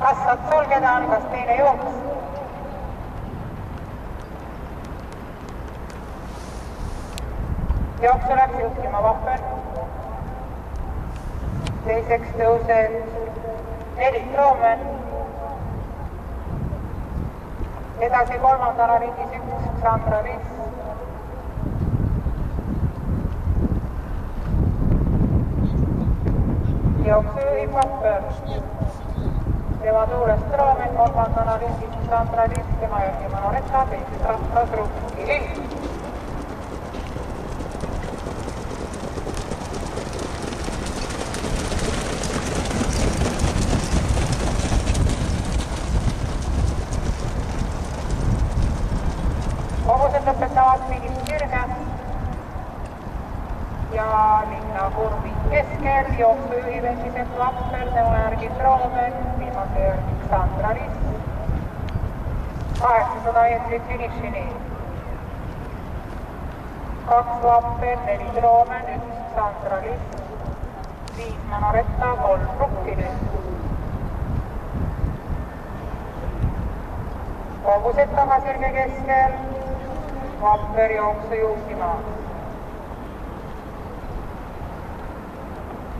kassad sulgeda, on kas teine jooks. Jooksu läks juhtima Vapper. Teiseks tõuseb Erik Roomen. Edasi kolmandana ringis 1 Sandra Liss. Jooksu juhib Vapper. Tema tuulest Roomen, kolmandana ringis Sandra Liss, tema järgi Manoreta, teises rahvas Rukki. Kogused lõpetavad finiši sirge ja linnakurvi keskel jooksu juhib endiselt Vapper, tema järgi Roomen, viimase järgi Sandra Liss. 800 meetrit finišini. 2 Vapper, 4 Roomen, 1 Sandra Liss, 5 Manoreta, 3 Rukkini. Kogused tagasirge keskel. Vapper jooksu juhtima.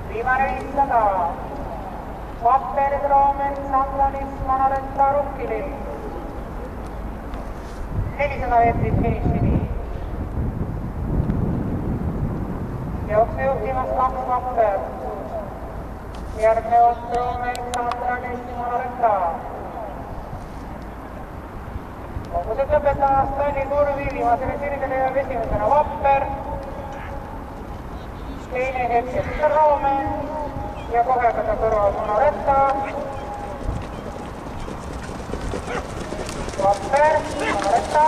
Viimane 500. Vapper, Roomen, Sandra Liss, Manoreta, Rukkini. 400 meetrit finišini. Jooksu juhtimas 2 Vapper. Järgnevalt Roomen, Sandra Liss, Manoreta. Kogused lõpetavad tallikurvi, viimasele sirgele jääb esimesena Vapper, teine hetkeks Roomen ja kohe ka ta kõrval Manoreta. Vapper, Manoreta.